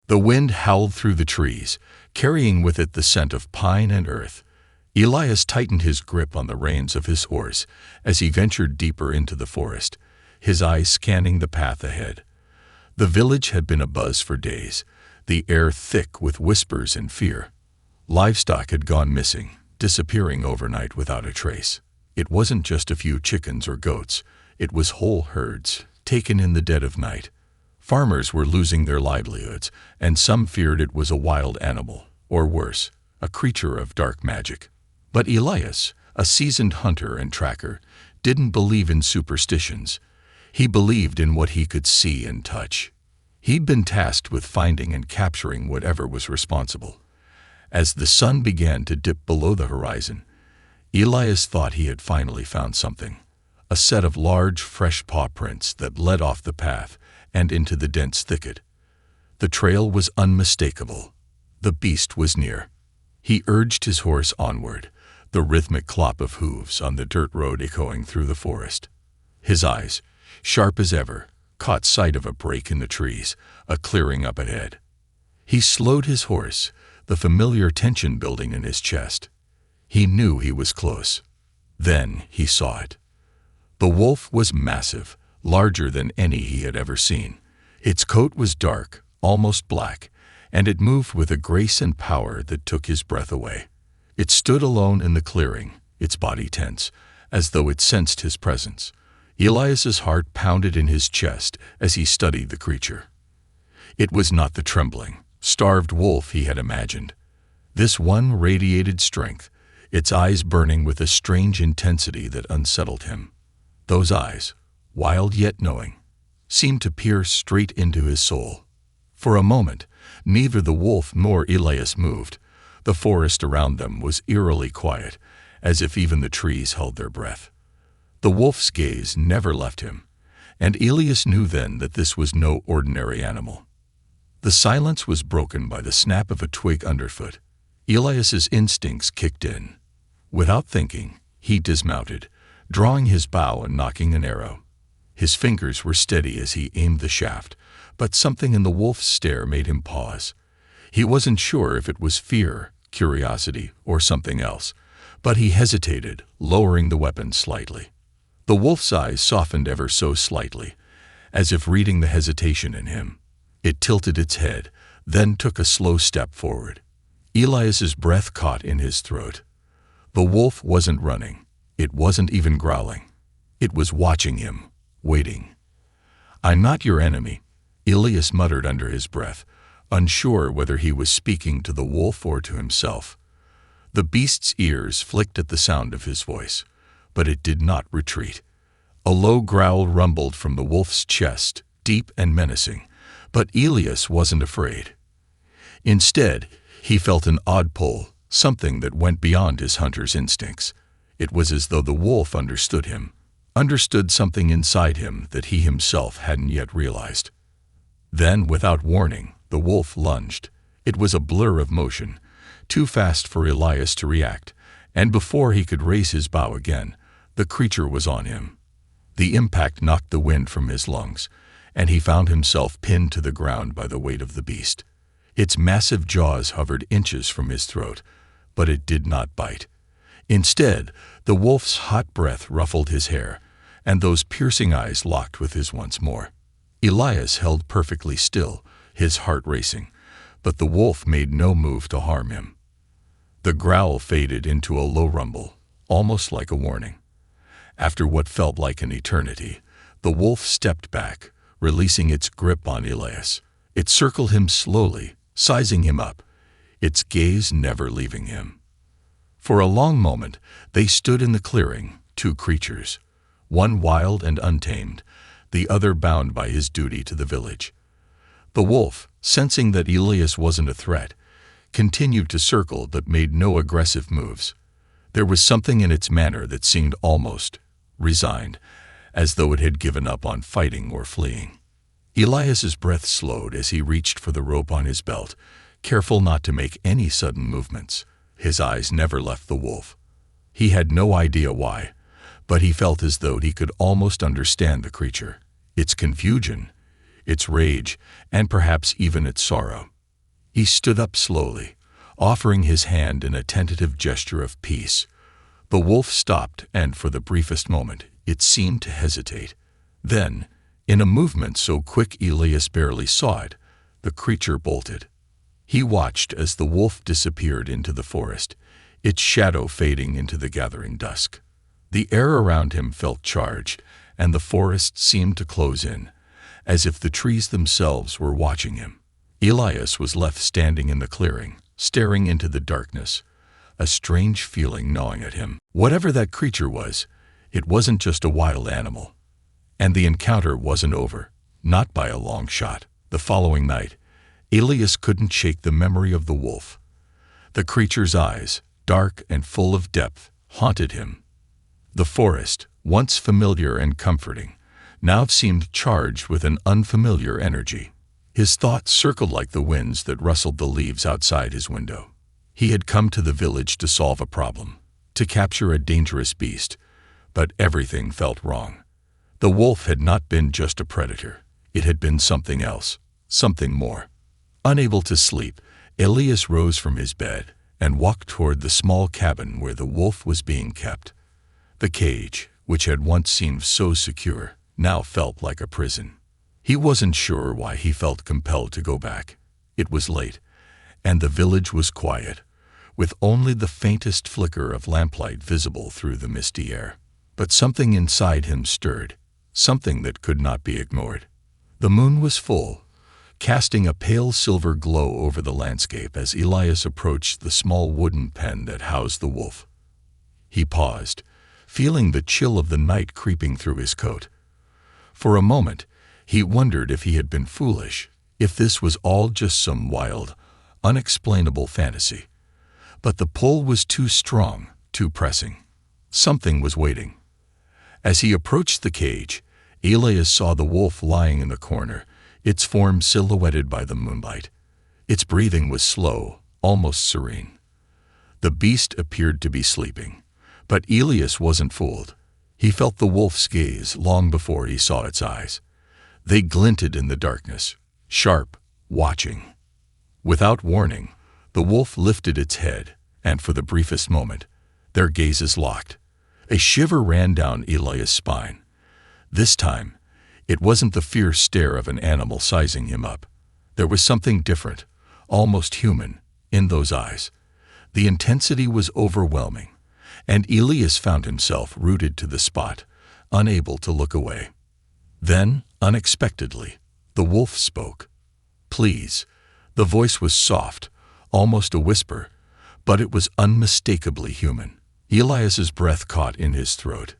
The wind howled through the trees, carrying with it the scent of pine and earth. Elias tightened his grip on the reins of his horse as he ventured deeper into the forest, his eyes scanning the path ahead. The village had been abuzz for days, the air thick with whispers and fear. Livestock had gone missing, disappearing overnight without a trace. It wasn't just a few chickens or goats, it was whole herds, taken in the dead of night. Farmers were losing their livelihoods, and some feared it was a wild animal, or worse, a creature of dark magic. But Elias, a seasoned hunter and tracker, didn't believe in superstitions. He believed in what he could see and touch. He'd been tasked with finding and capturing whatever was responsible. As the sun began to dip below the horizon, Elias thought he had finally found something. A set of large, fresh paw prints that led off the path and into the dense thicket. The trail was unmistakable. The beast was near. He urged his horse onward, the rhythmic clop of hooves on the dirt road echoing through the forest. His eyes, sharp as ever, caught sight of a break in the trees, a clearing up ahead. He slowed his horse, the familiar tension building in his chest. He knew he was close. Then he saw it. The wolf was massive, larger than any he had ever seen. Its coat was dark, almost black, and it moved with a grace and power that took his breath away. It stood alone in the clearing, its body tense, as though it sensed his presence. Elias's heart pounded in his chest as he studied the creature. It was not the trembling, starved wolf he had imagined. This one radiated strength, its eyes burning with a strange intensity that unsettled him. Those eyes, wild yet knowing, seemed to pierce straight into his soul. For a moment, neither the wolf nor Elias moved. The forest around them was eerily quiet, as if even the trees held their breath. The wolf's gaze never left him, and Elias knew then that this was no ordinary animal. The silence was broken by the snap of a twig underfoot. Elias's instincts kicked in. Without thinking, he dismounted, drawing his bow and nocking an arrow. His fingers were steady as he aimed the shaft, but something in the wolf's stare made him pause. He wasn't sure if it was fear, curiosity, or something else, but he hesitated, lowering the weapon slightly. The wolf's eyes softened ever so slightly, as if reading the hesitation in him. It tilted its head, then took a slow step forward. Elias's breath caught in his throat. The wolf wasn't running. It wasn't even growling. It was watching him, waiting. "I'm not your enemy," Elias muttered under his breath, unsure whether he was speaking to the wolf or to himself. The beast's ears flicked at the sound of his voice, but it did not retreat. A low growl rumbled from the wolf's chest, deep and menacing, but Elias wasn't afraid. Instead, he felt an odd pull, something that went beyond his hunter's instincts. It was as though the wolf understood him, understood something inside him that he himself hadn't yet realized. Then, without warning, the wolf lunged. It was a blur of motion, too fast for Elias to react, and before he could raise his bow again, the creature was on him. The impact knocked the wind from his lungs, and he found himself pinned to the ground by the weight of the beast. Its massive jaws hovered inches from his throat, but it did not bite. Instead, the wolf's hot breath ruffled his hair, and those piercing eyes locked with his once more. Elias held perfectly still, his heart racing, but the wolf made no move to harm him. The growl faded into a low rumble, almost like a warning. After what felt like an eternity, the wolf stepped back, releasing its grip on Elias. It circled him slowly, sizing him up, its gaze never leaving him. For a long moment, they stood in the clearing, two creatures, one wild and untamed, the other bound by his duty to the village. The wolf, sensing that Elias wasn't a threat, continued to circle but made no aggressive moves. There was something in its manner that seemed almost resigned, as though it had given up on fighting or fleeing. Elias's breath slowed as he reached for the rope on his belt, careful not to make any sudden movements. His eyes never left the wolf. He had no idea why, but he felt as though he could almost understand the creature, its confusion, its rage, and perhaps even its sorrow. He stood up slowly, offering his hand in a tentative gesture of peace. The wolf stopped, and for the briefest moment, it seemed to hesitate. Then, in a movement so quick Elias barely saw it, the creature bolted. He watched as the wolf disappeared into the forest, its shadow fading into the gathering dusk. The air around him felt charged, and the forest seemed to close in, as if the trees themselves were watching him. Elias was left standing in the clearing, staring into the darkness, a strange feeling gnawing at him. Whatever that creature was, it wasn't just a wild animal. And the encounter wasn't over, not by a long shot. The following night, Elias couldn't shake the memory of the wolf. The creature's eyes, dark and full of depth, haunted him. The forest, once familiar and comforting, now seemed charged with an unfamiliar energy. His thoughts circled like the winds that rustled the leaves outside his window. He had come to the village to solve a problem, to capture a dangerous beast, but everything felt wrong. The wolf had not been just a predator. It had been something else, something more. Unable to sleep, Elias rose from his bed and walked toward the small cabin where the wolf was being kept. The cage, which had once seemed so secure, now felt like a prison. He wasn't sure why he felt compelled to go back. It was late, and the village was quiet, with only the faintest flicker of lamplight visible through the misty air. But something inside him stirred, something that could not be ignored. The moon was full, casting a pale silver glow over the landscape as Elias approached the small wooden pen that housed the wolf. He paused, feeling the chill of the night creeping through his coat. For a moment, he wondered if he had been foolish, if this was all just some wild, unexplainable fantasy. But the pull was too strong, too pressing. Something was waiting. As he approached the cage, Elias saw the wolf lying in the corner, its form silhouetted by the moonlight. Its breathing was slow, almost serene. The beast appeared to be sleeping, but Elias wasn't fooled. He felt the wolf's gaze long before he saw its eyes. They glinted in the darkness, sharp, watching. Without warning, the wolf lifted its head, and for the briefest moment, their gazes locked. A shiver ran down Elias' spine. This time, it wasn't the fierce stare of an animal sizing him up. There was something different, almost human, in those eyes. The intensity was overwhelming, and Elias found himself rooted to the spot, unable to look away. Then, unexpectedly, the wolf spoke. "Please." The voice was soft, almost a whisper, but it was unmistakably human. Elias's breath caught in his throat.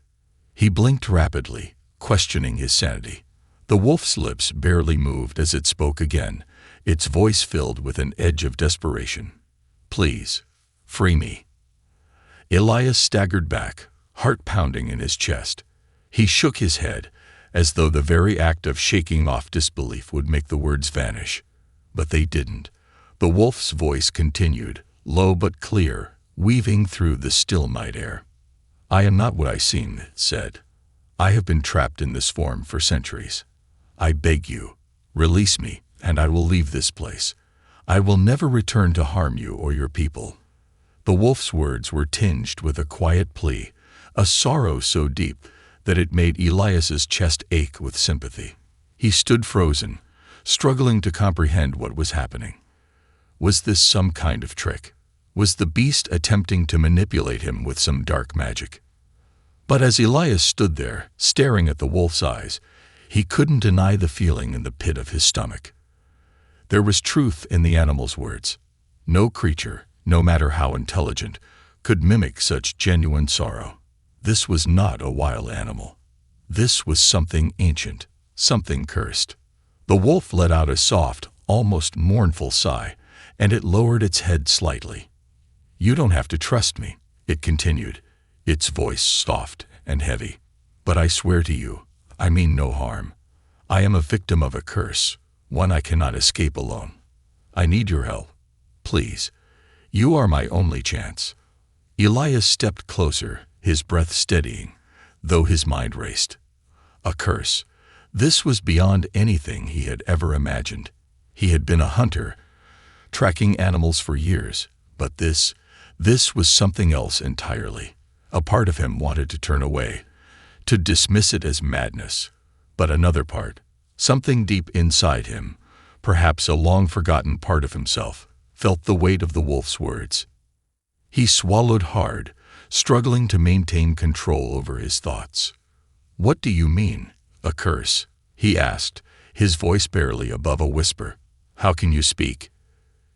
He blinked rapidly, questioning his sanity. The wolf's lips barely moved as it spoke again, its voice filled with an edge of desperation. "Please, free me." Elias staggered back, heart pounding in his chest. He shook his head, as though the very act of shaking off disbelief would make the words vanish. But they didn't. The wolf's voice continued, low but clear, weaving through the still night air. "I am not what I seem," it said. "I have been trapped in this form for centuries. I beg you, release me, and I will leave this place. I will never return to harm you or your people." The wolf's words were tinged with a quiet plea, a sorrow so deep that it made Elias's chest ache with sympathy. He stood frozen, struggling to comprehend what was happening. Was this some kind of trick? Was the beast attempting to manipulate him with some dark magic? But as Elias stood there, staring at the wolf's eyes, he couldn't deny the feeling in the pit of his stomach. There was truth in the animal's words. No creature, no matter how intelligent, could mimic such genuine sorrow. This was not a wild animal. This was something ancient, something cursed. The wolf let out a soft, almost mournful sigh, and it lowered its head slightly. "You don't have to trust me," it continued, its voice soft and heavy. "But I swear to you, I mean no harm. I am a victim of a curse, one I cannot escape alone. I need your help. Please, you are my only chance." Elias stepped closer, his breath steadying, though his mind raced. A curse. This was beyond anything he had ever imagined. He had been a hunter, tracking animals for years. But this was something else entirely. A part of him wanted to turn away, to dismiss it as madness. But another part, something deep inside him, perhaps a long-forgotten part of himself, felt the weight of the wolf's words. He swallowed hard, struggling to maintain control over his thoughts. "What do you mean, a curse?" he asked, his voice barely above a whisper. "How can you speak?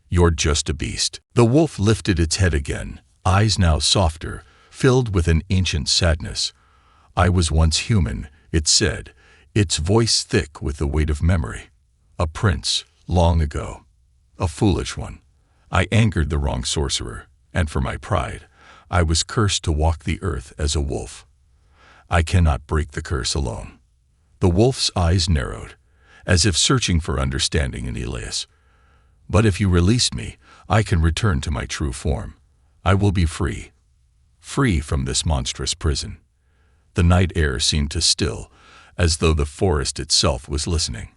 You're just a beast." The wolf lifted its head again, eyes now softer, filled with an ancient sadness. "I was once human," it said, its voice thick with the weight of memory. "A prince, long ago. A foolish one. I angered the wrong sorcerer, and for my pride, I was cursed to walk the earth as a wolf. I cannot break the curse alone." The wolf's eyes narrowed, as if searching for understanding in Elias. "But if you release me, I can return to my true form. I will be free. Free from this monstrous prison." The night air seemed to still, as though the forest itself was listening.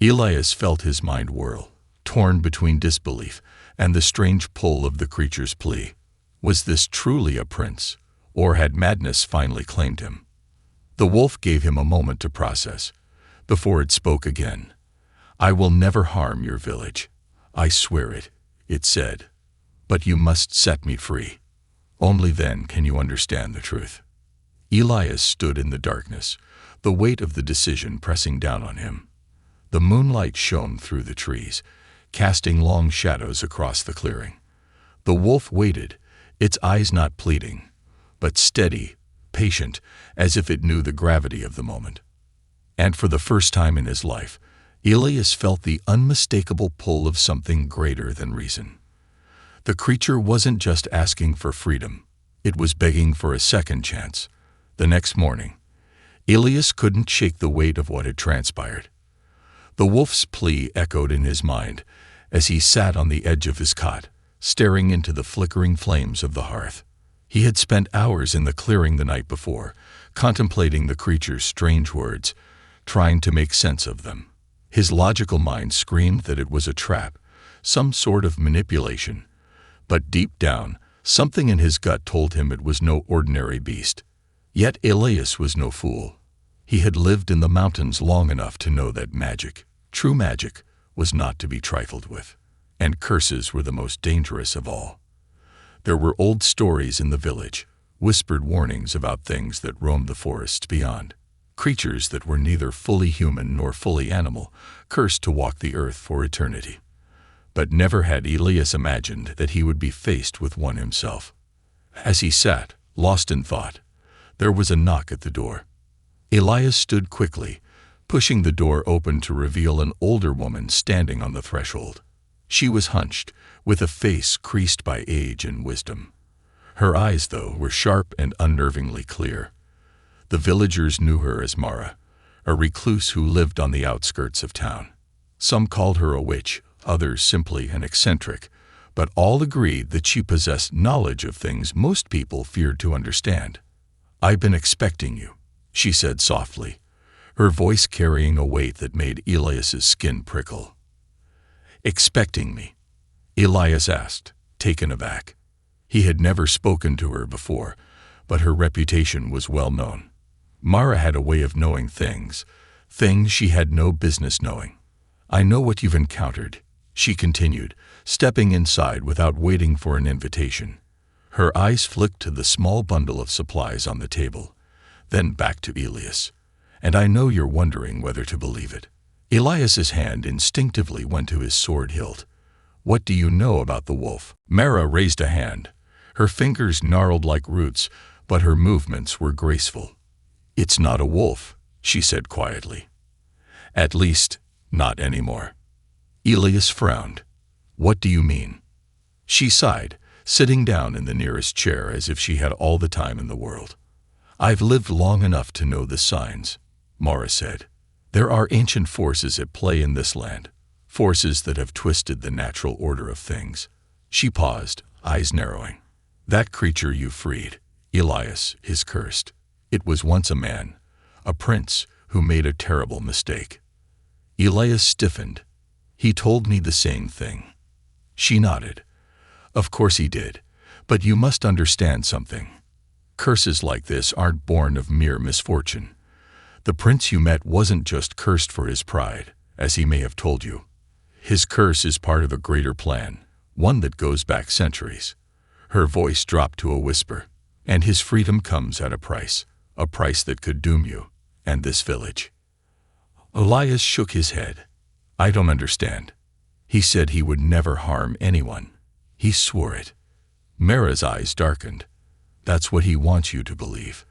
Elias felt his mind whirl, torn between disbelief and the strange pull of the creature's plea. Was this truly a prince, or had madness finally claimed him? The wolf gave him a moment to process, before it spoke again. "I will never harm your village. I swear it," it said. "But you must set me free. Only then can you understand the truth." Elias stood in the darkness, the weight of the decision pressing down on him. The moonlight shone through the trees, casting long shadows across the clearing. The wolf waited, its eyes not pleading, but steady, patient, as if it knew the gravity of the moment. And for the first time in his life, Elias felt the unmistakable pull of something greater than reason. The creature wasn't just asking for freedom, it was begging for a second chance. The next morning, Elias couldn't shake the weight of what had transpired. The wolf's plea echoed in his mind as he sat on the edge of his cot, staring into the flickering flames of the hearth. He had spent hours in the clearing the night before, contemplating the creature's strange words, trying to make sense of them. His logical mind screamed that it was a trap, some sort of manipulation. But deep down, something in his gut told him it was no ordinary beast. Yet Elias was no fool. He had lived in the mountains long enough to know that magic, true magic, was not to be trifled with, and curses were the most dangerous of all. There were old stories in the village, whispered warnings about things that roamed the forests beyond, creatures that were neither fully human nor fully animal, cursed to walk the earth for eternity. But never had Elias imagined that he would be faced with one himself. As he sat, lost in thought, there was a knock at the door. Elias stood quickly, pushing the door open to reveal an older woman standing on the threshold. She was hunched, with a face creased by age and wisdom. Her eyes, though, were sharp and unnervingly clear. The villagers knew her as Mara, a recluse who lived on the outskirts of town. Some called her a witch, others simply an eccentric, but all agreed that she possessed knowledge of things most people feared to understand. "I've been expecting you," she said softly, her voice carrying a weight that made Elias's skin prickle. "Expecting me?" Elias asked, taken aback. He had never spoken to her before, but her reputation was well known. Mara had a way of knowing things she had no business knowing. "I know what you've encountered," she continued, stepping inside without waiting for an invitation. Her eyes flicked to the small bundle of supplies on the table, then back to Elias. "And I know you're wondering whether to believe it." Elias's hand instinctively went to his sword hilt. "What do you know about the wolf?" Mara raised a hand. Her fingers gnarled like roots, but her movements were graceful. "It's not a wolf," she said quietly. "At least, not anymore." Elias frowned. "What do you mean?" She sighed, sitting down in the nearest chair as if she had all the time in the world. "I've lived long enough to know the signs," Mara said. "There are ancient forces at play in this land, forces that have twisted the natural order of things." She paused, eyes narrowing. "That creature you freed, Elias, is cursed. It was once a man, a prince, who made a terrible mistake." Elias stiffened. "He told me the same thing." She nodded. Of course he did. But you must understand something. Curses like this aren't born of mere misfortune. The prince you met wasn't just cursed for his pride, as he may have told you. His curse is part of a greater plan, one that goes back centuries. Her voice dropped to a whisper. And his freedom comes at a price that could doom you, and this village. Elias shook his head. I don't understand. He said he would never harm anyone. He swore it. Mara's eyes darkened. That's what he wants you to believe.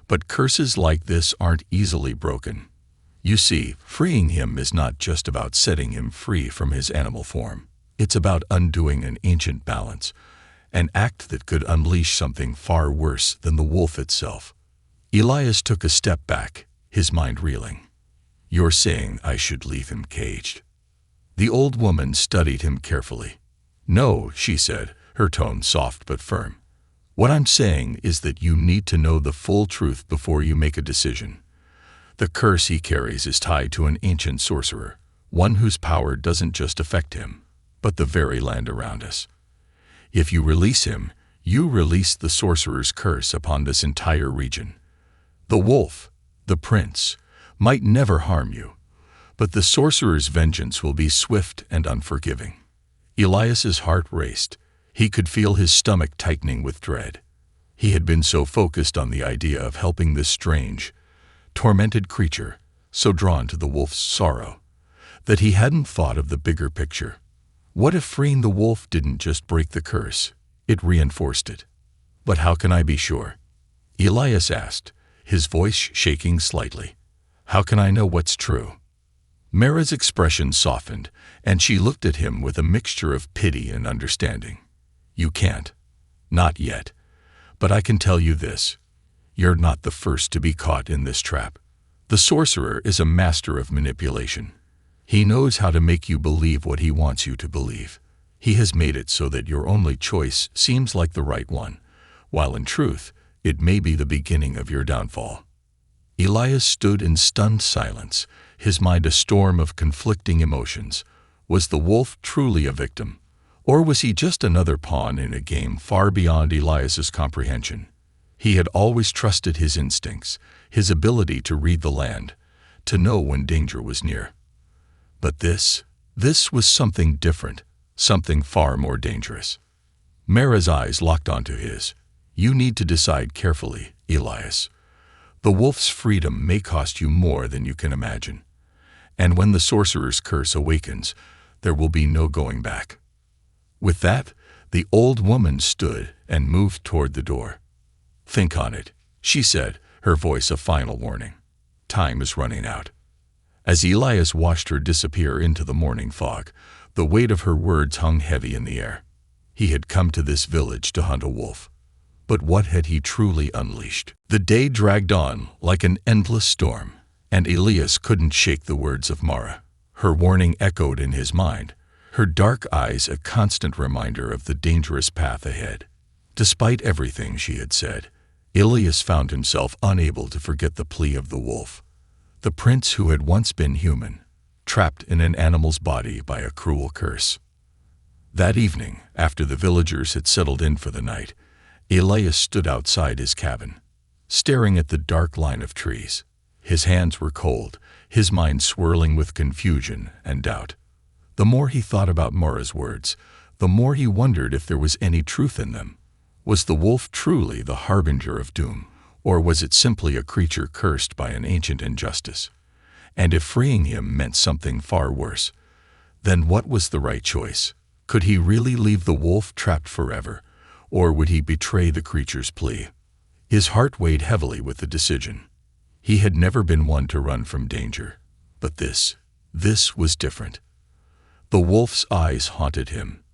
But curses like this aren't easily broken. You see, freeing him is not just about setting him free from his animal form. It's about undoing an ancient balance, an act that could unleash something far worse than the wolf itself. Elias took a step back, his mind reeling. You're saying I should leave him caged? The old woman studied him carefully. No, she said, her tone soft but firm. What I'm saying is that you need to know the full truth before you make a decision. The curse he carries is tied to an ancient sorcerer, one whose power doesn't just affect him, but the very land around us. If you release him, you release the sorcerer's curse upon this entire region. The wolf, the prince, might never harm you, but the sorcerer's vengeance will be swift and unforgiving. Elias's heart raced. He could feel his stomach tightening with dread. He had been so focused on the idea of helping this strange, tormented creature, so drawn to the wolf's sorrow, that he hadn't thought of the bigger picture. What if freeing the wolf didn't just break the curse? It reinforced it. But how can I be sure? Elias asked, his voice shaking slightly. How can I know what's true? Mara's expression softened, and she looked at him with a mixture of pity and understanding. You can't. Not yet. But I can tell you this. You're not the first to be caught in this trap. The sorcerer is a master of manipulation. He knows how to make you believe what he wants you to believe. He has made it so that your only choice seems like the right one, while in truth, it may be the beginning of your downfall. Elias stood in stunned silence, his mind a storm of conflicting emotions. Was the wolf truly a victim? Or was he just another pawn in a game far beyond Elias's comprehension? He had always trusted his instincts, his ability to read the land, to know when danger was near. But this was something different, something far more dangerous. Mara's eyes locked onto his. You need to decide carefully, Elias. The wolf's freedom may cost you more than you can imagine. And when the sorcerer's curse awakens, there will be no going back. With that, the old woman stood and moved toward the door. Think on it, she said, her voice a final warning. Time is running out. As Elias watched her disappear into the morning fog, the weight of her words hung heavy in the air. He had come to this village to hunt a wolf. But what had he truly unleashed? The day dragged on like an endless storm, and Elias couldn't shake the words of Mara. Her warning echoed in his mind, her dark eyes a constant reminder of the dangerous path ahead. Despite everything she had said, Elias found himself unable to forget the plea of the wolf. The prince who had once been human, trapped in an animal's body by a cruel curse. That evening, after the villagers had settled in for the night, Elias stood outside his cabin, staring at the dark line of trees. His hands were cold, his mind swirling with confusion and doubt. The more he thought about Mara's words, the more he wondered if there was any truth in them. Was the wolf truly the harbinger of doom? Or was it simply a creature cursed by an ancient injustice? And if freeing him meant something far worse, then what was the right choice? Could he really leave the wolf trapped forever, or would he betray the creature's plea? His heart weighed heavily with the decision. He had never been one to run from danger, but this was different. The wolf's eyes haunted him.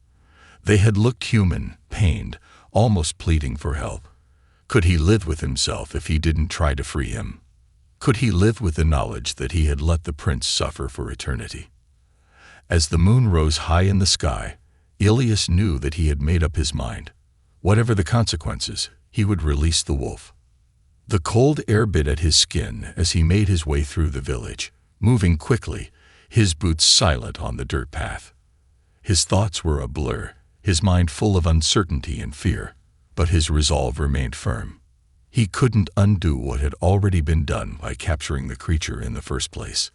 They had looked human, pained, almost pleading for help. Could he live with himself if he didn't try to free him? Could he live with the knowledge that he had let the prince suffer for eternity? As the moon rose high in the sky, Elias knew that he had made up his mind. Whatever the consequences, he would release the wolf. The cold air bit at his skin as he made his way through the village, moving quickly, his boots silent on the dirt path. His thoughts were a blur, his mind full of uncertainty and fear, but his resolve remained firm. He couldn't undo what had already been done by capturing the creature in the first place.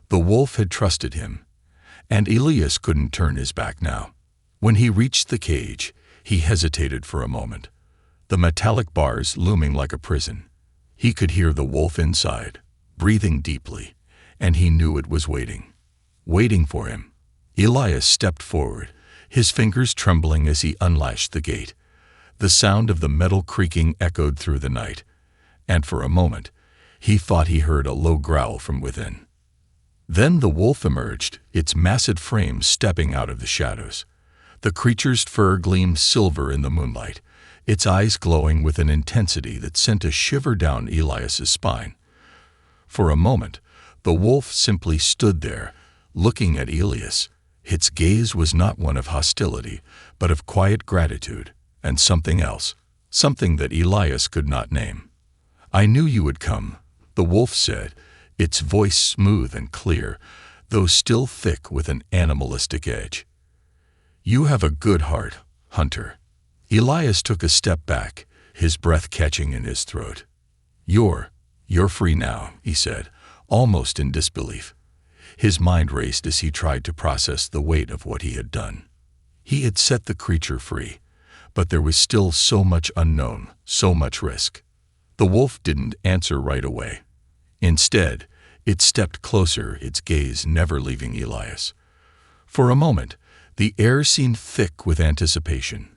The wolf had trusted him, and Elias couldn't turn his back now. When he reached the cage, he hesitated for a moment, the metallic bars looming like a prison. He could hear the wolf inside, breathing deeply, and he knew it was waiting for him. Elias stepped forward, his fingers trembling as he unlatched the gate. The sound of the metal creaking echoed through the night, and for a moment, he thought he heard a low growl from within. Then the wolf emerged, its massive frame stepping out of the shadows. The creature's fur gleamed silver in the moonlight, its eyes glowing with an intensity that sent a shiver down Elias's spine. For a moment, the wolf simply stood there, looking at Elias. Its gaze was not one of hostility, but of quiet gratitude, and something else, something that Elias could not name. "I knew you would come," the wolf said, its voice smooth and clear, though still thick with an animalistic edge. "You have a good heart, hunter." Elias took a step back, his breath catching in his throat. You're free now," he said, almost in disbelief. His mind raced as he tried to process the weight of what he had done. He had set the creature free, but there was still so much unknown, so much risk. The wolf didn't answer right away. Instead, it stepped closer, its gaze never leaving Elias. For a moment, the air seemed thick with anticipation.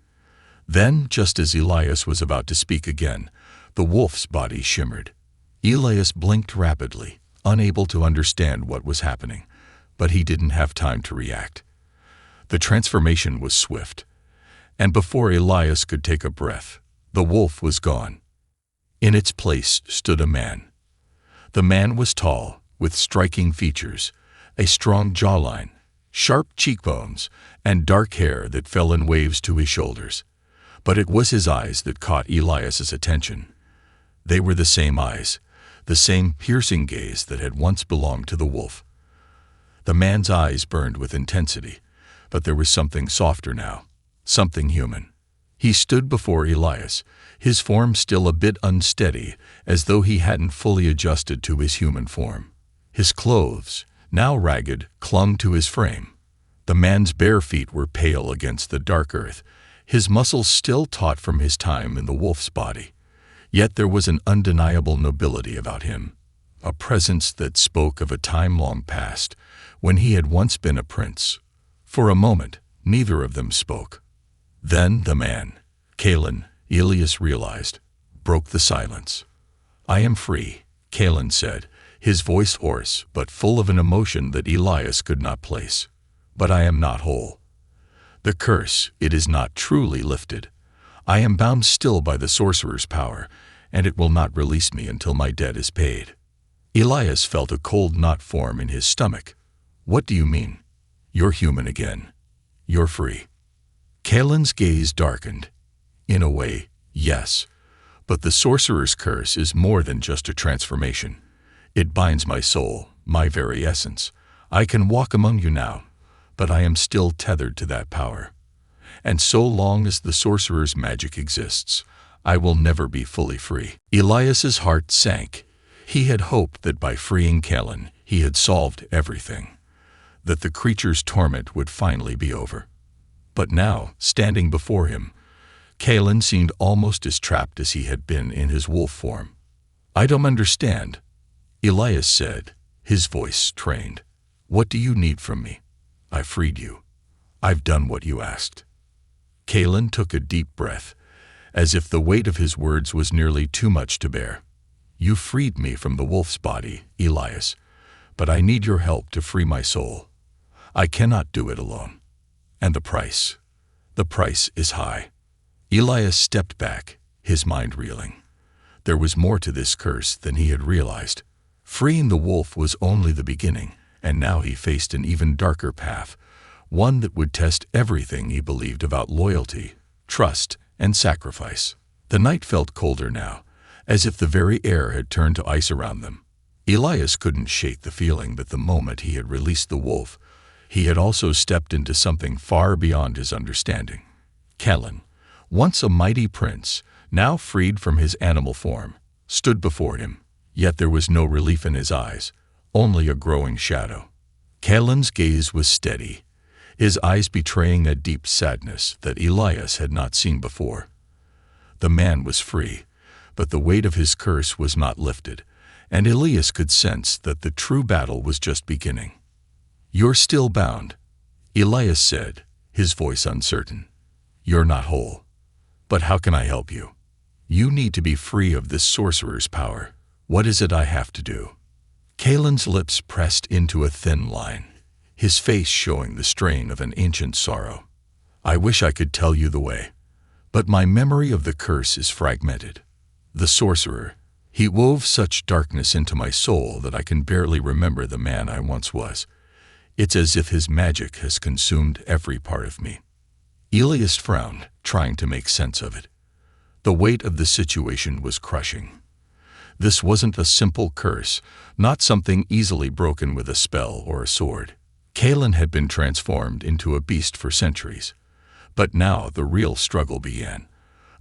Then, just as Elias was about to speak again, the wolf's body shimmered. Elias blinked rapidly, unable to understand what was happening, but he didn't have time to react. The transformation was swift, and before Elias could take a breath, the wolf was gone. In its place stood a man. The man was tall, with striking features, a strong jawline, sharp cheekbones, and dark hair that fell in waves to his shoulders. But it was his eyes that caught Elias's attention. They were the same eyes, the same piercing gaze that had once belonged to the wolf. The man's eyes burned with intensity, but there was something softer now, something human. He stood before Elias, his form still a bit unsteady, as though he hadn't fully adjusted to his human form. His clothes, now ragged, clung to his frame. The man's bare feet were pale against the dark earth, his muscles still taut from his time in the wolf's body. Yet there was an undeniable nobility about him, a presence that spoke of a time long past, when he had once been a prince. For a moment, neither of them spoke. Then the man, Kalin, Elias realized, broke the silence. "I am free," Kalin said, his voice hoarse but full of an emotion that Elias could not place. "But I am not whole. The curse, it is not truly lifted. I am bound still by the sorcerer's power, and it will not release me until my debt is paid." Elias felt a cold knot form in his stomach. "What do you mean? You're human again. You're free." Kalin's gaze darkened. "In a way, yes. But the sorcerer's curse is more than just a transformation. It binds my soul, my very essence. I can walk among you now, but I am still tethered to that power. And so long as the sorcerer's magic exists, I will never be fully free." Elias's heart sank. He had hoped that by freeing Kalin, he had solved everything, that the creature's torment would finally be over. But now, standing before him, Kalin seemed almost as trapped as he had been in his wolf form. "I don't understand," Elias said, his voice strained. "What do you need from me? I freed you. I've done what you asked." Kalin took a deep breath, as if the weight of his words was nearly too much to bear. "You freed me from the wolf's body, Elias, but I need your help to free my soul. I cannot do it alone. And the price is high." Elias stepped back, his mind reeling. There was more to this curse than he had realized. Freeing the wolf was only the beginning, and now he faced an even darker path, one that would test everything he believed about loyalty, trust, and sacrifice. The night felt colder now, as if the very air had turned to ice around them. Elias couldn't shake the feeling that the moment he had released the wolf, He had also stepped into something far beyond his understanding. Kellan, once a mighty prince, now freed from his animal form, stood before him, yet there was no relief in his eyes, only a growing shadow. Kellan's gaze was steady, his eyes betraying a deep sadness that Elias had not seen before. The man was free, but the weight of his curse was not lifted, and Elias could sense that the true battle was just beginning. "You're still bound," Elias said, his voice uncertain. "You're not whole. But how can I help you? You need to be free of this sorcerer's power. What is it I have to do?" Kellan's lips pressed into a thin line, his face showing the strain of an ancient sorrow. "I wish I could tell you the way, but my memory of the curse is fragmented. The sorcerer, he wove such darkness into my soul that I can barely remember the man I once was. It's as if his magic has consumed every part of me." Elias frowned, trying to make sense of it. The weight of the situation was crushing. This wasn't a simple curse, not something easily broken with a spell or a sword. Kellan had been transformed into a beast for centuries. But now the real struggle began.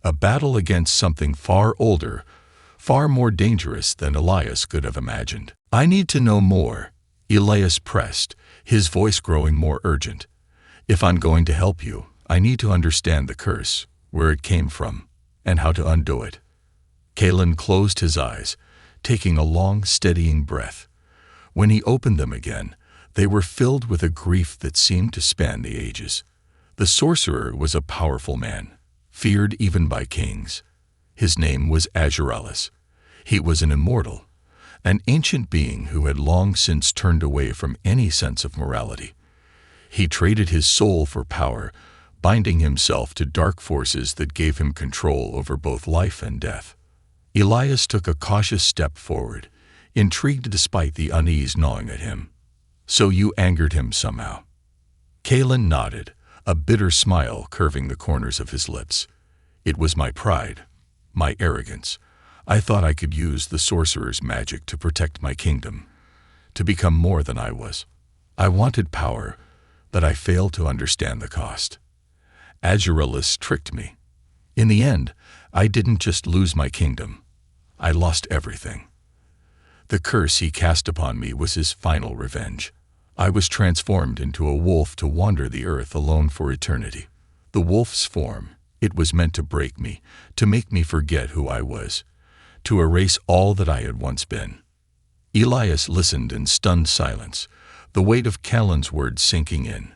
A battle against something far older, far more dangerous than Elias could have imagined. "I need to know more," Elias pressed, his voice growing more urgent. "If I'm going to help you, I need to understand the curse, where it came from, and how to undo it." Kellan closed his eyes, taking a long, steadying breath. When he opened them again, they were filled with a grief that seemed to span the ages. The sorcerer was a powerful man, feared even by kings. His name was Azuralis. He was an immortal, an ancient being who had long since turned away from any sense of morality. He traded his soul for power, binding himself to dark forces that gave him control over both life and death. Elias took a cautious step forward, intrigued despite the unease gnawing at him. "So you angered him somehow?" Kellan nodded, a bitter smile curving the corners of his lips. "It was my pride, my arrogance. I thought I could use the sorcerer's magic to protect my kingdom, to become more than I was. I wanted power, but I failed to understand the cost. Azuralis tricked me. In the end, I didn't just lose my kingdom. I lost everything. The curse he cast upon me was his final revenge. I was transformed into a wolf to wander the earth alone for eternity. The wolf's form, it was meant to break me, to make me forget who I was, to erase all that I had once been." Elias listened in stunned silence, the weight of Kellan's words sinking in.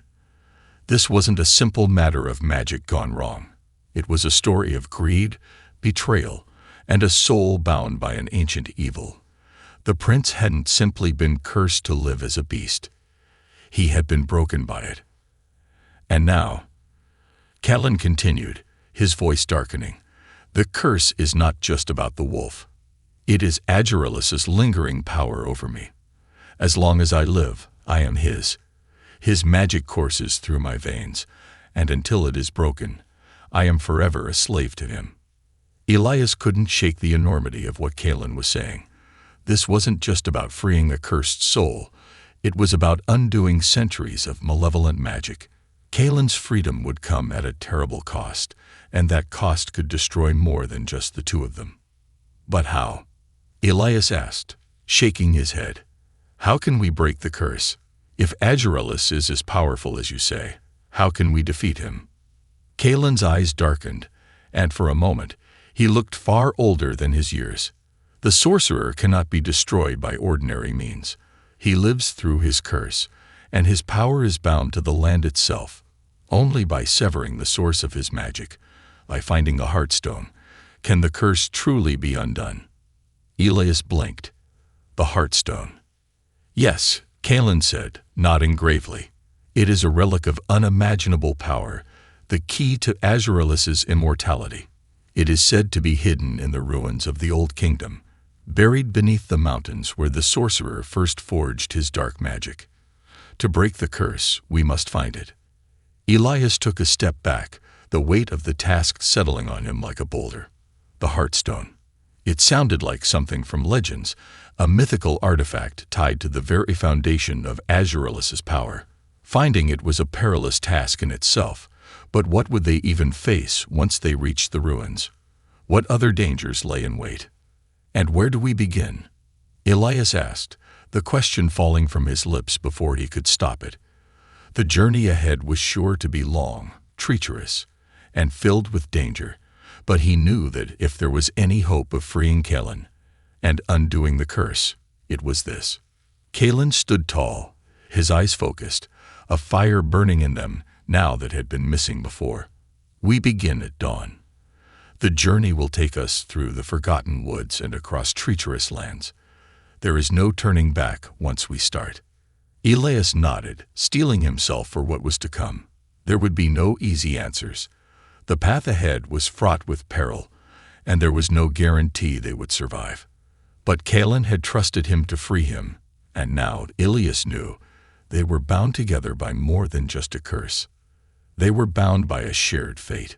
This wasn't a simple matter of magic gone wrong. It was a story of greed, betrayal, and a soul bound by an ancient evil. The prince hadn't simply been cursed to live as a beast. He had been broken by it. "And now," Kellan continued, his voice darkening, "the curse is not just about the wolf. It is Azuralis's lingering power over me. As long as I live, I am his. His magic courses through my veins, and until it is broken, I am forever a slave to him." Elias couldn't shake the enormity of what Kellan was saying. This wasn't just about freeing a cursed soul. It was about undoing centuries of malevolent magic. Kellan's freedom would come at a terrible cost, and that cost could destroy more than just the two of them. "But how?" Elias asked, shaking his head. "How can we break the curse? If Azuralis is as powerful as you say, how can we defeat him?" Kellan's eyes darkened, and for a moment, he looked far older than his years. "The sorcerer cannot be destroyed by ordinary means. He lives through his curse, and his power is bound to the land itself. Only by severing the source of his magic, by finding a heartstone, can the curse truly be undone." Elias blinked. "The heartstone." "Yes," Kellan said, nodding gravely. "It is a relic of unimaginable power, the key to Azuralis's immortality. It is said to be hidden in the ruins of the Old Kingdom, buried beneath the mountains where the sorcerer first forged his dark magic. To break the curse, we must find it." Elias took a step back, the weight of the task settling on him like a boulder. The Heartstone. It sounded like something from legends, a mythical artifact tied to the very foundation of Azuralis's power. Finding it was a perilous task in itself, but what would they even face once they reached the ruins? What other dangers lay in wait? And where do we begin? Elias asked, the question falling from his lips before he could stop it. The journey ahead was sure to be long, treacherous, and filled with danger, but he knew that if there was any hope of freeing Kalin and undoing the curse, it was this. Kalin stood tall, his eyes focused, a fire burning in them now that had been missing before. We begin at dawn. The journey will take us through the forgotten woods and across treacherous lands. There is no turning back once we start. Elias nodded, steeling himself for what was to come. There would be no easy answers. The path ahead was fraught with peril, and there was no guarantee they would survive. But Kalin had trusted him to free him, and now Elias knew they were bound together by more than just a curse. They were bound by a shared fate.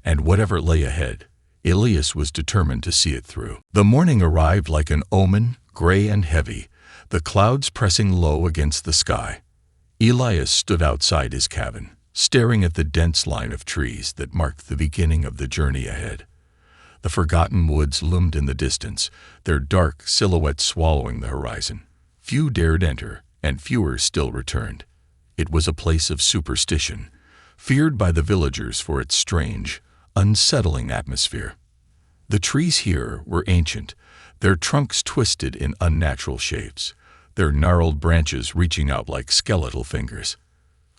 And whatever lay ahead, Elias was determined to see it through. The morning arrived like an omen, gray and heavy, the clouds pressing low against the sky. Elias stood outside his cabin, staring at the dense line of trees that marked the beginning of the journey ahead. The forgotten woods loomed in the distance, their dark silhouettes swallowing the horizon. Few dared enter, and fewer still returned. It was a place of superstition, feared by the villagers for its strange, unsettling atmosphere. The trees here were ancient, their trunks twisted in unnatural shapes, their gnarled branches reaching out like skeletal fingers.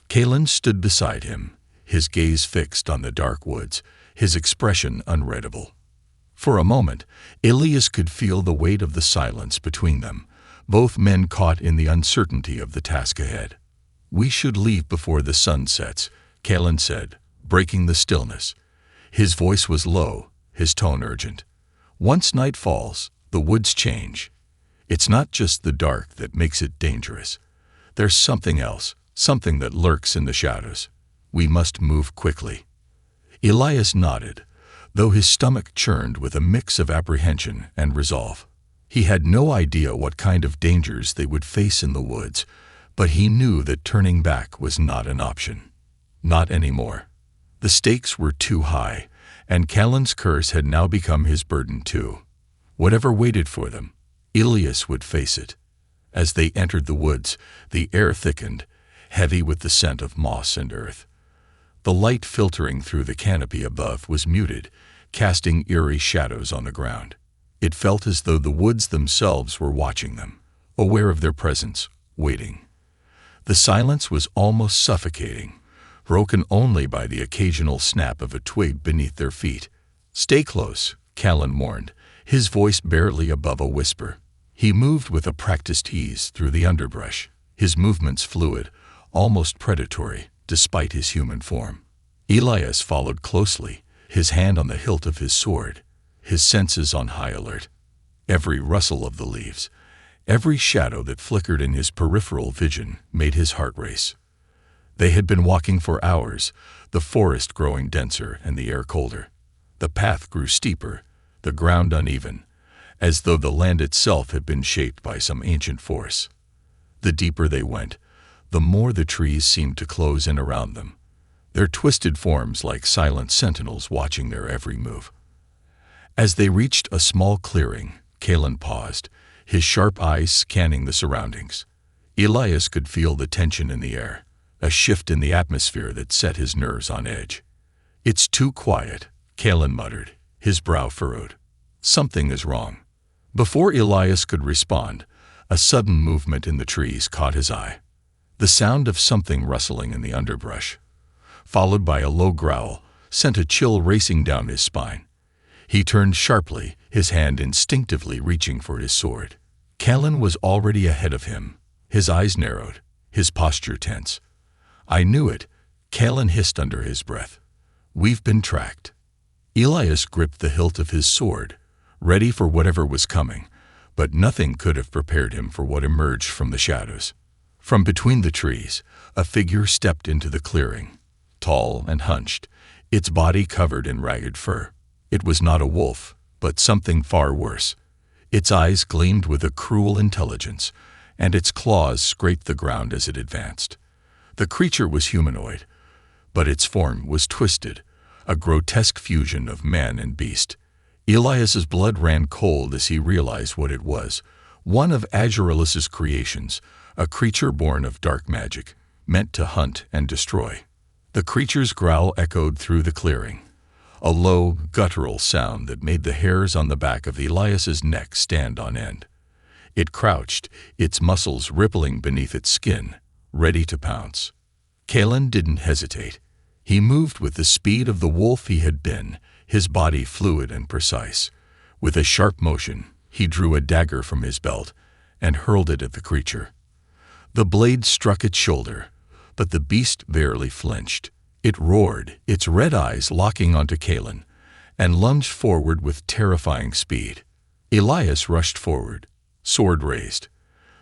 Kalin stood beside him, his gaze fixed on the dark woods, his expression unreadable. For a moment, Elias could feel the weight of the silence between them, both men caught in the uncertainty of the task ahead. "We should leave before the sun sets," Kalin said, breaking the stillness. His voice was low, his tone urgent. "Once night falls, the woods change. It's not just the dark that makes it dangerous. There's something else, something that lurks in the shadows. We must move quickly." Elias nodded, though his stomach churned with a mix of apprehension and resolve. He had no idea what kind of dangers they would face in the woods, but he knew that turning back was not an option. Not anymore. The stakes were too high, and Kalin's curse had now become his burden too. Whatever waited for them, Elias would face it. As they entered the woods, the air thickened, heavy with the scent of moss and earth. The light filtering through the canopy above was muted, casting eerie shadows on the ground. It felt as though the woods themselves were watching them, aware of their presence, waiting. The silence was almost suffocating, broken only by the occasional snap of a twig beneath their feet. "Stay close," Kalin warned, his voice barely above a whisper. He moved with a practiced ease through the underbrush, his movements fluid, almost predatory, despite his human form. Elias followed closely, his hand on the hilt of his sword, his senses on high alert. Every rustle of the leaves, every shadow that flickered in his peripheral vision made his heart race. They had been walking for hours, the forest growing denser and the air colder. The path grew steeper, the ground uneven, as though the land itself had been shaped by some ancient force. The deeper they went, the more the trees seemed to close in around them, their twisted forms like silent sentinels watching their every move. As they reached a small clearing, Kalin paused, his sharp eyes scanning the surroundings. Elias could feel the tension in the air, a shift in the atmosphere that set his nerves on edge. "It's too quiet," Kalin muttered, his brow furrowed. "Something is wrong." Before Elias could respond, a sudden movement in the trees caught his eye. The sound of something rustling in the underbrush, followed by a low growl, sent a chill racing down his spine. He turned sharply, his hand instinctively reaching for his sword. Kalin was already ahead of him, his eyes narrowed, his posture tense. "I knew it," Kalin hissed under his breath. "We've been tracked." Elias gripped the hilt of his sword, ready for whatever was coming, but nothing could have prepared him for what emerged from the shadows. From between the trees, a figure stepped into the clearing, tall and hunched, its body covered in ragged fur. It was not a wolf, but something far worse. Its eyes gleamed with a cruel intelligence, and its claws scraped the ground as it advanced. The creature was humanoid, but its form was twisted, a grotesque fusion of man and beast. Elias's blood ran cold as he realized what it was, one of Azraelus's creations, a creature born of dark magic, meant to hunt and destroy. The creature's growl echoed through the clearing, a low, guttural sound that made the hairs on the back of Elias's neck stand on end. It crouched, its muscles rippling beneath its skin, ready to pounce. Kalen didn't hesitate. He moved with the speed of the wolf he had been, his body fluid and precise. With a sharp motion, he drew a dagger from his belt and hurled it at the creature. The blade struck its shoulder, but the beast barely flinched. It roared, its red eyes locking onto Kalen, and lunged forward with terrifying speed. Elias rushed forward, sword raised.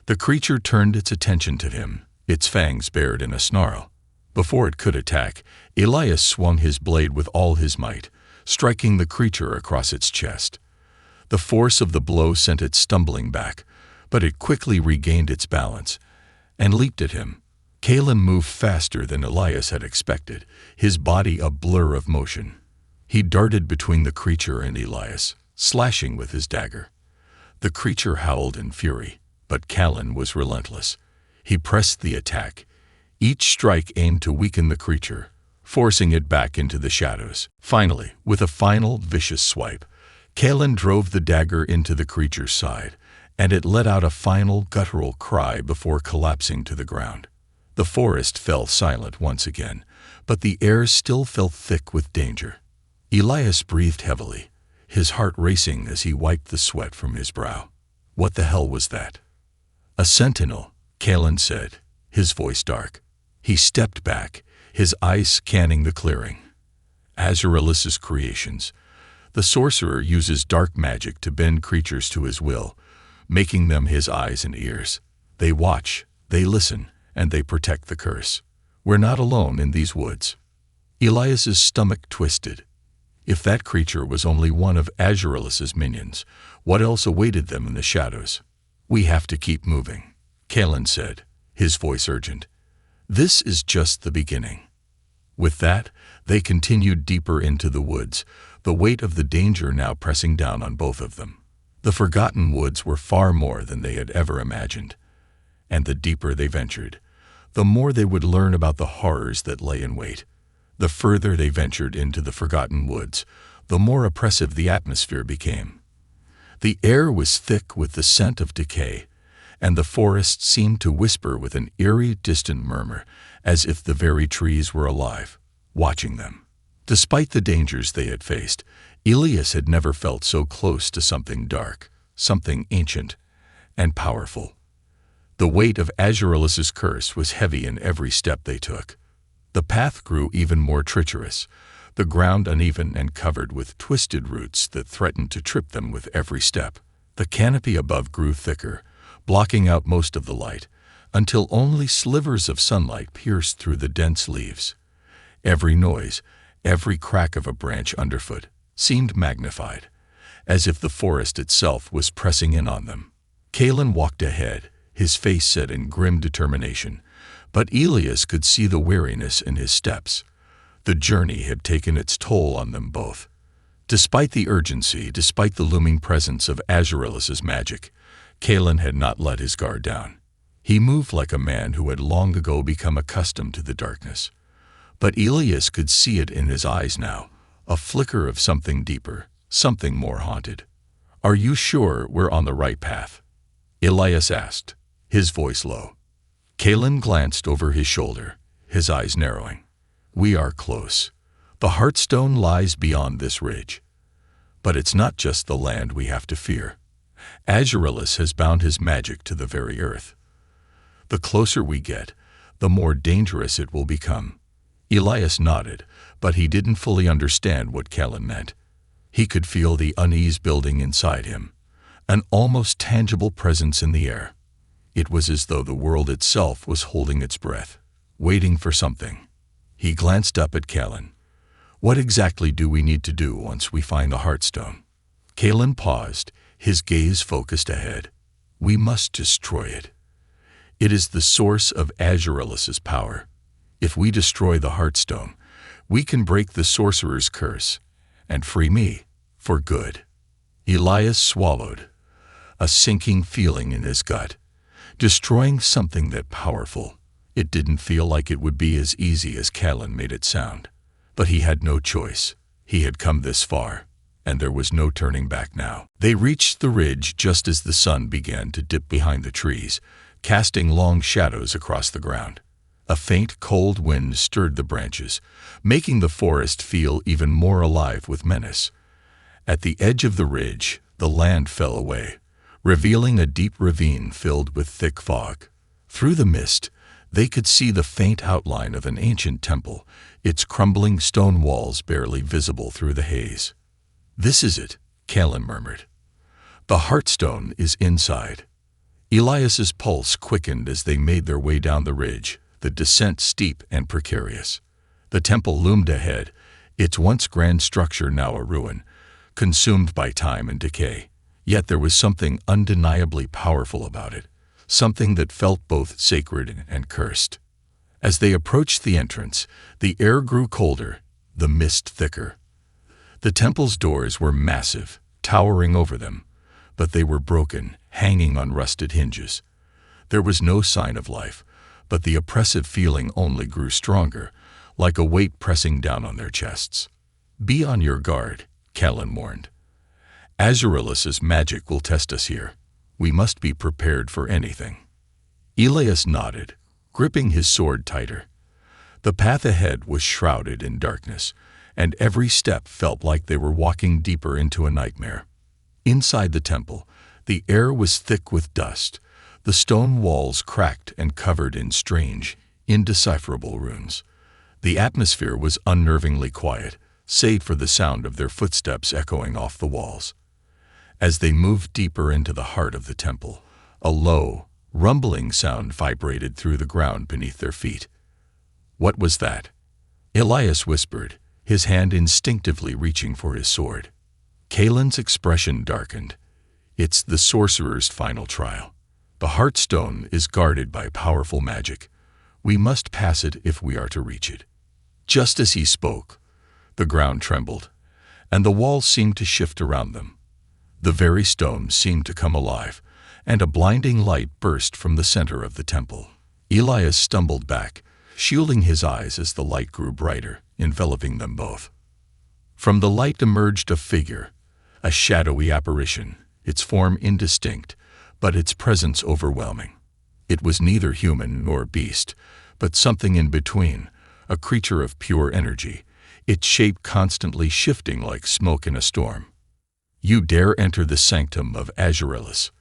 The creature turned its attention to him, its fangs bared in a snarl. Before it could attack, Elias swung his blade with all his might, striking the creature across its chest. The force of the blow sent it stumbling back, but it quickly regained its balance and leaped at him. Kalen moved faster than Elias had expected, his body a blur of motion. He darted between the creature and Elias, slashing with his dagger. The creature howled in fury, but Kalen was relentless. He pressed the attack, each strike aimed to weaken the creature, forcing it back into the shadows. Finally, with a final vicious swipe, Kalen drove the dagger into the creature's side, and it let out a final guttural cry before collapsing to the ground. The forest fell silent once again, but the air still felt thick with danger. Elias breathed heavily, his heart racing as he wiped the sweat from his brow. What the hell was that? A sentinel, Kalen said, his voice dark. He stepped back, his eyes scanning the clearing. Azraelus's creations. The sorcerer uses dark magic to bend creatures to his will, making them his eyes and ears. They watch, they listen, and they protect the curse. We're not alone in these woods. Elias's stomach twisted. If that creature was only one of Azraelus's minions, what else awaited them in the shadows? We have to keep moving, Kalen said, his voice urgent. This is just the beginning. With that, they continued deeper into the woods, the weight of the danger now pressing down on both of them. The Forgotten Woods were far more than they had ever imagined, and the deeper they ventured, the more they would learn about the horrors that lay in wait. The further they ventured into the Forgotten Woods, the more oppressive the atmosphere became. The air was thick with the scent of decay, and the forest seemed to whisper with an eerie, distant murmur, as if the very trees were alive, watching them. Despite the dangers they had faced, Elias had never felt so close to something dark, something ancient and powerful. The weight of Azraelus's curse was heavy in every step they took. The path grew even more treacherous, the ground uneven and covered with twisted roots that threatened to trip them with every step. The canopy above grew thicker, blocking out most of the light, until only slivers of sunlight pierced through the dense leaves. Every noise, every crack of a branch underfoot, seemed magnified, as if the forest itself was pressing in on them. Kalen walked ahead, his face set in grim determination, but Elias could see the weariness in his steps. The journey had taken its toll on them both. Despite the urgency, despite the looming presence of Azraelus's magic, Kalen had not let his guard down. He moved like a man who had long ago become accustomed to the darkness. But Elias could see it in his eyes now, a flicker of something deeper, something more haunted. "Are you sure we're on the right path?" Elias asked, his voice low. Kalen glanced over his shoulder, his eyes narrowing. "We are close. The Heartstone lies beyond this ridge. But it's not just the land we have to fear. Azraelus has bound his magic to the very earth. The closer we get, the more dangerous it will become." Elias nodded, but he didn't fully understand what Kalen meant. He could feel the unease building inside him, an almost tangible presence in the air. It was as though the world itself was holding its breath, waiting for something. He glanced up at Kalen. "What exactly do we need to do once we find the Heartstone?" Kalen paused, his gaze focused ahead. "We must destroy it. It is the source of Azraelus's power. If we destroy the Heartstone, we can break the sorcerer's curse and free me for good." Elias swallowed, a sinking feeling in his gut. Destroying something that powerful, it didn't feel like it would be as easy as Callan made it sound. But he had no choice. He had come this far, and there was no turning back now. They reached the ridge just as the sun began to dip behind the trees, casting long shadows across the ground. A faint, cold wind stirred the branches, making the forest feel even more alive with menace. At the edge of the ridge, the land fell away, revealing a deep ravine filled with thick fog. Through the mist, they could see the faint outline of an ancient temple, its crumbling stone walls barely visible through the haze. "This is it," Callan murmured. "The Heartstone is inside." Elias's pulse quickened as they made their way down the ridge, the descent steep and precarious. The temple loomed ahead, its once grand structure now a ruin, consumed by time and decay. Yet there was something undeniably powerful about it, something that felt both sacred and cursed. As they approached the entrance, the air grew colder, the mist thicker. The temple's doors were massive, towering over them, but they were broken, hanging on rusted hinges. There was no sign of life, but the oppressive feeling only grew stronger, like a weight pressing down on their chests. "Be on your guard," Callan warned. "Azuralus's magic will test us here. We must be prepared for anything." Elias nodded, gripping his sword tighter. The path ahead was shrouded in darkness, and every step felt like they were walking deeper into a nightmare. Inside the temple, the air was thick with dust, the stone walls cracked and covered in strange, indecipherable runes. The atmosphere was unnervingly quiet, save for the sound of their footsteps echoing off the walls. As they moved deeper into the heart of the temple, a low, rumbling sound vibrated through the ground beneath their feet. "What was that?" Elias whispered, his hand instinctively reaching for his sword. Callan's expression darkened. "It's the sorcerer's final trial. The Heartstone is guarded by powerful magic. We must pass it if we are to reach it." Just as he spoke, the ground trembled, and the walls seemed to shift around them. The very stones seemed to come alive, and a blinding light burst from the center of the temple. Elias stumbled back, shielding his eyes as the light grew brighter, enveloping them both. From the light emerged a figure, a shadowy apparition, its form indistinct, but its presence overwhelming. It was neither human nor beast, but something in between, a creature of pure energy, its shape constantly shifting like smoke in a storm. "You dare enter the sanctum of Azuralis?"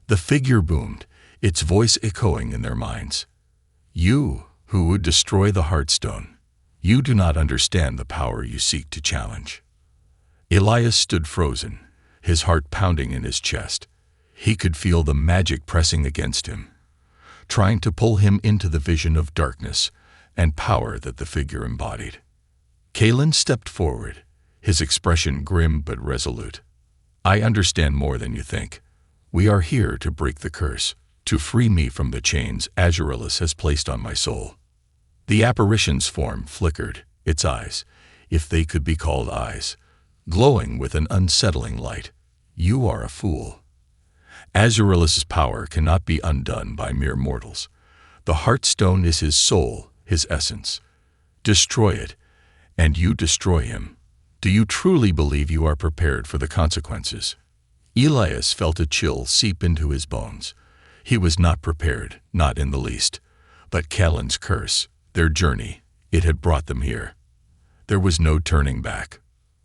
The figure boomed, its voice echoing in their minds. "You, who would destroy the Heartstone, you do not understand the power you seek to challenge." Elias stood frozen, his heart pounding in his chest. He could feel the magic pressing against him, trying to pull him into the vision of darkness and power that the figure embodied. Callan stepped forward, his expression grim but resolute. "I understand more than you think. We are here to break the curse, to free me from the chains Azuralis has placed on my soul." The apparition's form flickered, its eyes, if they could be called eyes, glowing with an unsettling light. "You are a fool. Azuralis' power cannot be undone by mere mortals. The Heartstone is his soul, his essence. Destroy it, and you destroy him. Do you truly believe you are prepared for the consequences?" Elias felt a chill seep into his bones. He was not prepared, not in the least. But Callan's curse, their journey, it had brought them here. There was no turning back.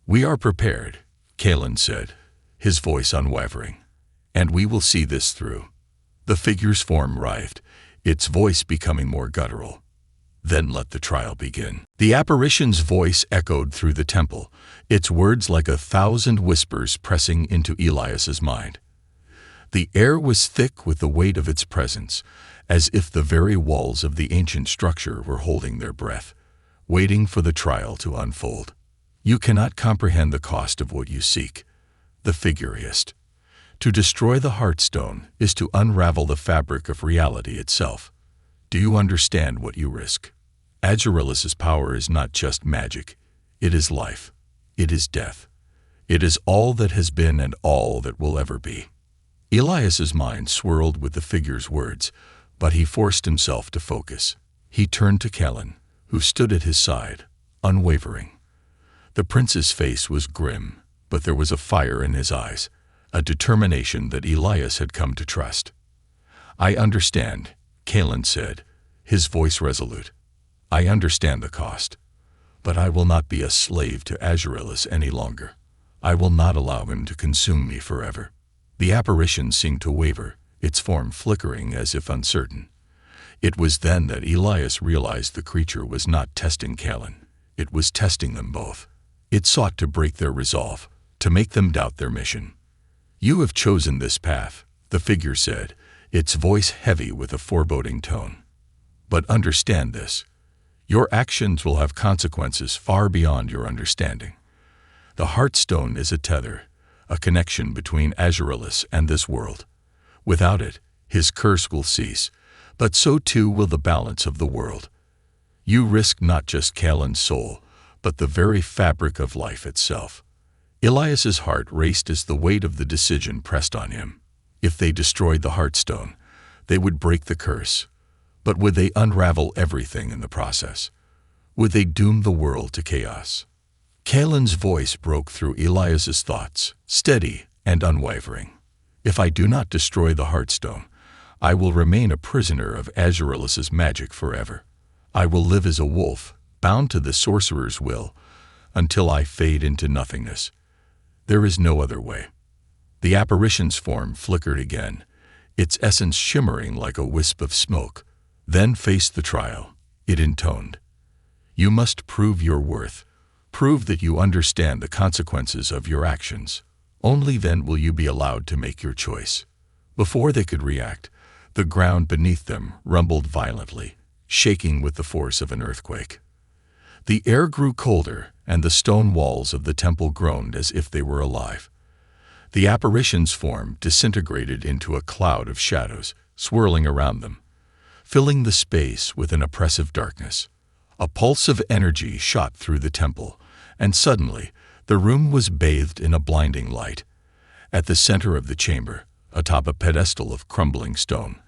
"We are prepared," Callan said, his voice unwavering. "And we will see this through." The figure's form writhed, its voice becoming more guttural. "Then let the trial begin." The apparition's voice echoed through the temple, its words like 1,000 whispers pressing into Elias's mind. The air was thick with the weight of its presence, as if the very walls of the ancient structure were holding their breath, waiting for the trial to unfold. "You cannot comprehend the cost of what you seek," the figure hissed. "To destroy the Heartstone is to unravel the fabric of reality itself. Do you understand what you risk?" Agirelis's power is not just magic. It is life. It is death. It is all that has been and all that will ever be. Elias's mind swirled with the figure's words, but he forced himself to focus. He turned to Kellen, who stood at his side, unwavering. The prince's face was grim, but there was a fire in his eyes, a determination that Elias had come to trust. "I understand," Kellen said, his voice resolute. "I understand the cost. But I will not be a slave to Agirelis any longer. I will not allow him to consume me forever." The apparition seemed to waver, its form flickering as if uncertain. It was then that Elias realized the creature was not testing Kellen. It was testing them both. It sought to break their resolve, to make them doubt their mission. "You have chosen this path," the figure said, its voice heavy with a foreboding tone. "But understand this. Your actions will have consequences far beyond your understanding. The Heartstone is a tether, a connection between Agirelis and this world. Without it, his curse will cease, but so too will the balance of the world. You risk not just Kellen's soul, but the very fabric of life itself." Elias's heart raced as the weight of the decision pressed on him. If they destroyed the Heartstone, they would break the curse. But would they unravel everything in the process? Would they doom the world to chaos? Kellen's voice broke through Elias's thoughts, steady and unwavering. "If I do not destroy the Heartstone, I will remain a prisoner of Agirelis's magic forever. I will live as a wolf, bound to the sorcerer's will, until I fade into nothingness. There is no other way." The apparition's form flickered again, its essence shimmering like a wisp of smoke, then faced the trial. It intoned, "You must prove your worth. Prove that you understand the consequences of your actions. Only then will you be allowed to make your choice." Before they could react, the ground beneath them rumbled violently, shaking with the force of an earthquake. The air grew colder, and the stone walls of the temple groaned as if they were alive. The apparition's form disintegrated into a cloud of shadows, swirling around them, filling the space with an oppressive darkness. A pulse of energy shot through the temple, and suddenly the room was bathed in a blinding light. At the center of the chamber, atop a pedestal of crumbling stone,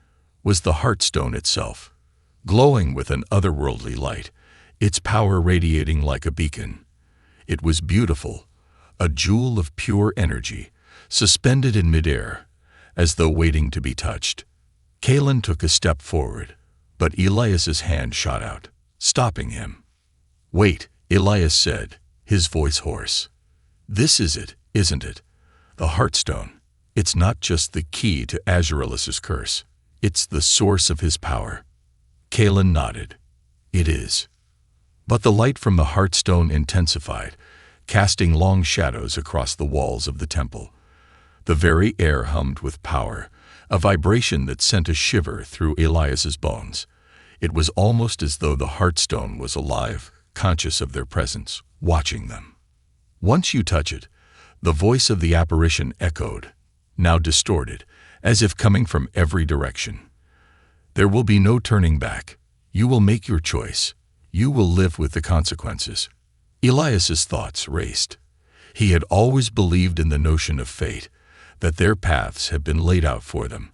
was the Heartstone itself, glowing with an otherworldly light, its power radiating like a beacon. It was beautiful, a jewel of pure energy, suspended in midair, as though waiting to be touched. Kellen took a step forward, but Elias's hand shot out, stopping him. "Wait," Elias said, his voice hoarse. "This is it, isn't it? The Heartstone. It's not just the key to Agirelis's curse. It's the source of his power." Kellen nodded. "It is." But the light from the Heartstone intensified, casting long shadows across the walls of the temple. The very air hummed with power, a vibration that sent a shiver through Elias's bones. It was almost as though the Heartstone was alive, conscious of their presence, watching them. "Once you touch it," the voice of the apparition echoed, now distorted, as if coming from every direction. "There will be no turning back. You will make your choice. You will live with the consequences." Elias's thoughts raced. He had always believed in the notion of fate, that their paths had been laid out for them,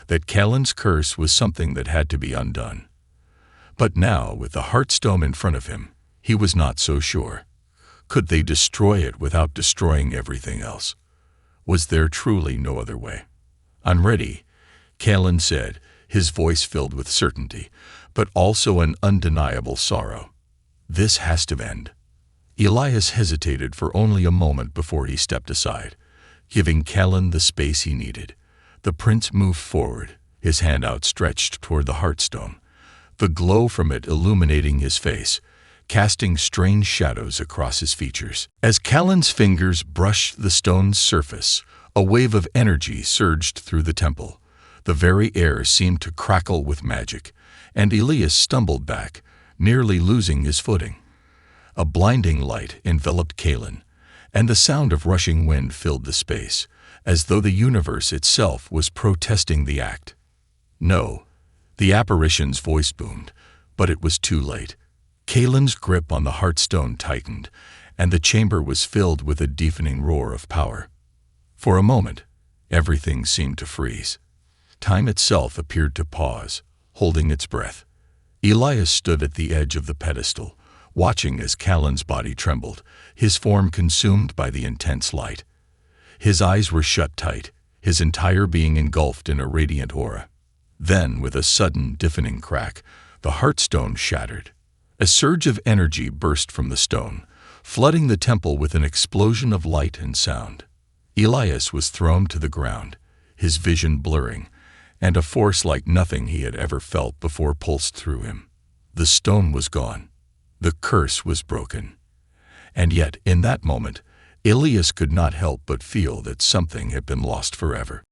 that Kellen's curse was something that had to be undone. But now, with the Heartstone in front of him, he was not so sure. Could they destroy it without destroying everything else? Was there truly no other way? "I'm ready," Kellen said, his voice filled with certainty, but also an undeniable sorrow. "This has to end." Elias hesitated for only a moment before he stepped aside, giving Kellen the space he needed. The prince moved forward, his hand outstretched toward the Heartstone, the glow from it illuminating his face, casting strange shadows across his features. As Kellen's fingers brushed the stone's surface, a wave of energy surged through the temple. The very air seemed to crackle with magic, and Elias stumbled back, nearly losing his footing. A blinding light enveloped Kellen, and the sound of rushing wind filled the space, as though the universe itself was protesting the act. "No," the apparition's voice boomed, but it was too late. Kalen's grip on the Heartstone tightened, and the chamber was filled with a deafening roar of power. For a moment, everything seemed to freeze. Time itself appeared to pause, holding its breath. Elias stood at the edge of the pedestal, watching as Kalen's body trembled, his form consumed by the intense light. His eyes were shut tight, his entire being engulfed in a radiant aura. Then, with a sudden, deafening crack, the Heartstone shattered. A surge of energy burst from the stone, flooding the temple with an explosion of light and sound. Elias was thrown to the ground, his vision blurring, and a force like nothing he had ever felt before pulsed through him. The stone was gone. The curse was broken. And yet, in that moment, Elias could not help but feel that something had been lost forever.